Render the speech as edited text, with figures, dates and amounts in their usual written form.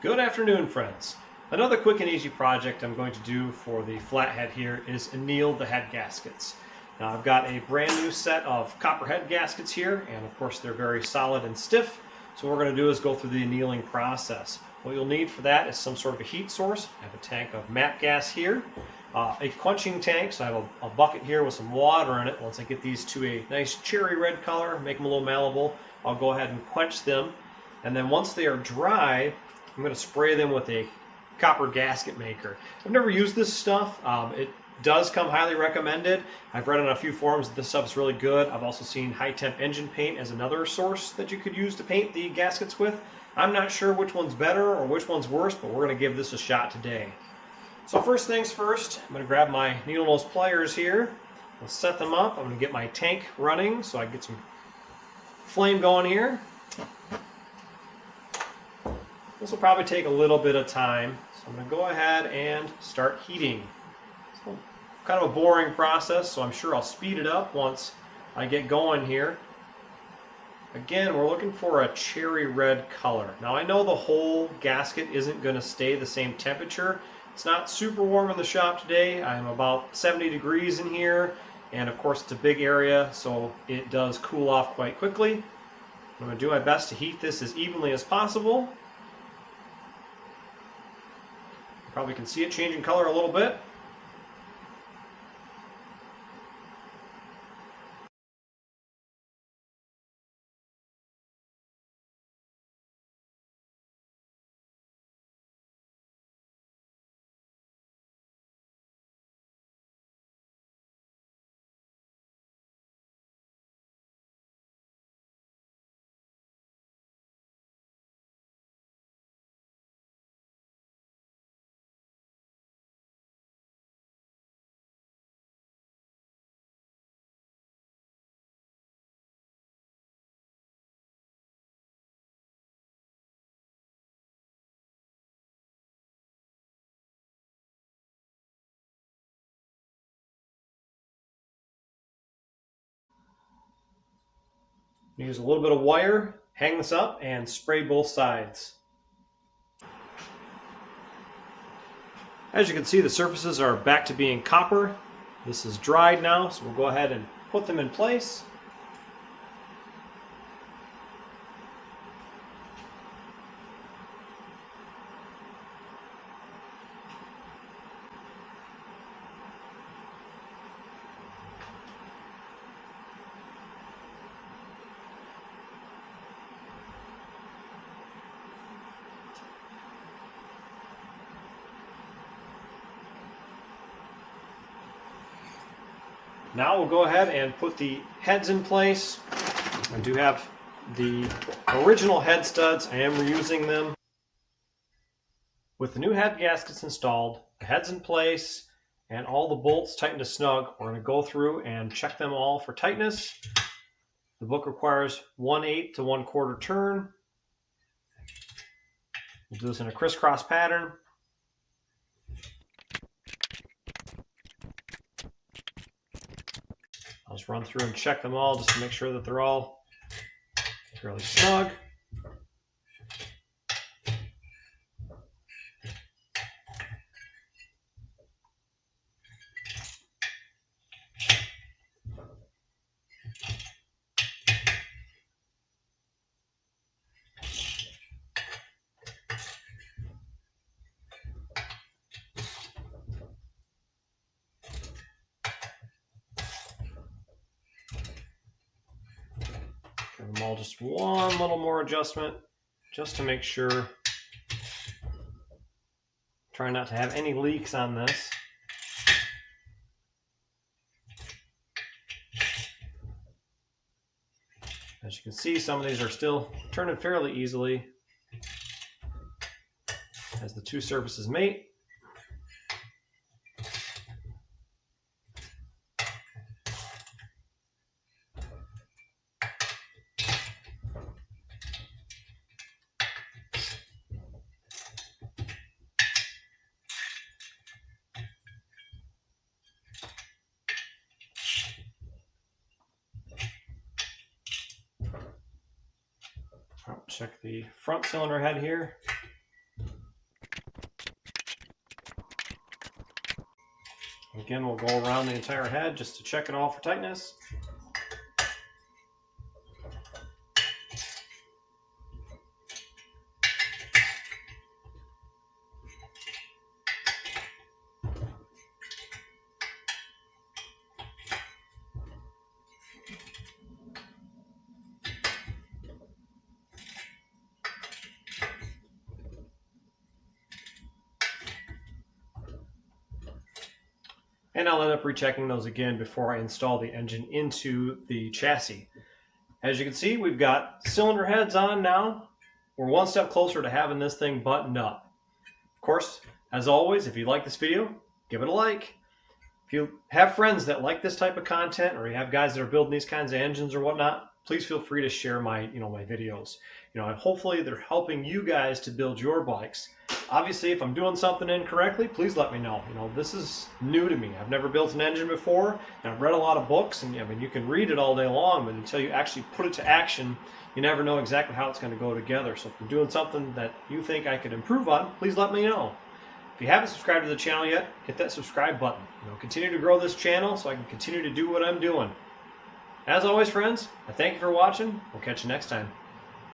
Good afternoon, friends. Another quick and easy project I'm going to do for the Flathead here is anneal the head gaskets. Now I've got a brand new set of copper head gaskets here, and of course they're very solid and stiff, so what we're going to do is go through the annealing process. What you'll need for that is some sort of a heat source. I have a tank of MAP gas here, a quenching tank, so I have a bucket here with some water in it. Once I get these to a nice cherry red color, make them a little malleable, I'll go ahead and quench them, and then once they are dry, I'm going to spray them with a copper gasket maker. I've never used this stuff. It does come highly recommended. I've read on a few forums that this stuff's really good. I've also seen high temp engine paint as another source that you could use to paint the gaskets with. I'm not sure which one's better or which one's worse, but we're going to give this a shot today. So first things first, I'm going to grab my needle nose pliers here. I'll set them up. I'm going to get my tank running so I can get some flame going here. This will probably take a little bit of time, so I'm going to go ahead and start heating. So, kind of a boring process, so I'm sure I'll speed it up once I get going here. Again, we're looking for a cherry red color. Now I know the whole gasket isn't going to stay the same temperature. It's not super warm in the shop today. I'm about 70 degrees in here, and of course it's a big area, so it does cool off quite quickly. I'm going to do my best to heat this as evenly as possible. Probably can see it changing color a little bit. Use a little bit of wire, hang this up, and spray both sides. As you can see, the surfaces are back to being copper. This is dried now, so we'll go ahead and put them in place. Now we'll go ahead and put the heads in place. I do have the original head studs. I am reusing them. With the new head gaskets installed, the heads in place, and all the bolts tightened to snug, we're going to go through and check them all for tightness. The book requires 1/8 to 1/4 turn. We'll do this in a crisscross pattern. I'll just run through and check them all just to make sure that they're all fairly snug. Give them all just one little more adjustment, just to make sure. Try not to have any leaks on this. As you can see, some of these are still turning fairly easily as the two surfaces mate. I'll check the front cylinder head here. Again, we'll go around the entire head just to check it all for tightness. And I'll end up rechecking those again before I install the engine into the chassis. As you can see, we've got cylinder heads on now. We're one step closer to having this thing buttoned up. Of course, as always, if you like this video, give it a like. If you have friends that like this type of content, or you have guys that are building these kinds of engines or whatnot, please feel free to share my videos. And hopefully they're helping you guys to build your bikes. Obviously, if I'm doing something incorrectly, please let me know. This is new to me. I've never built an engine before, and I've read a lot of books, and you can read it all day long, but until you actually put it to action, you never know exactly how it's going to go together. So if I'm doing something that you think I could improve on, please let me know. If you haven't subscribed to the channel yet, hit that subscribe button. Continue to grow this channel so I can continue to do what I'm doing. As always, friends, I thank you for watching. We'll catch you next time.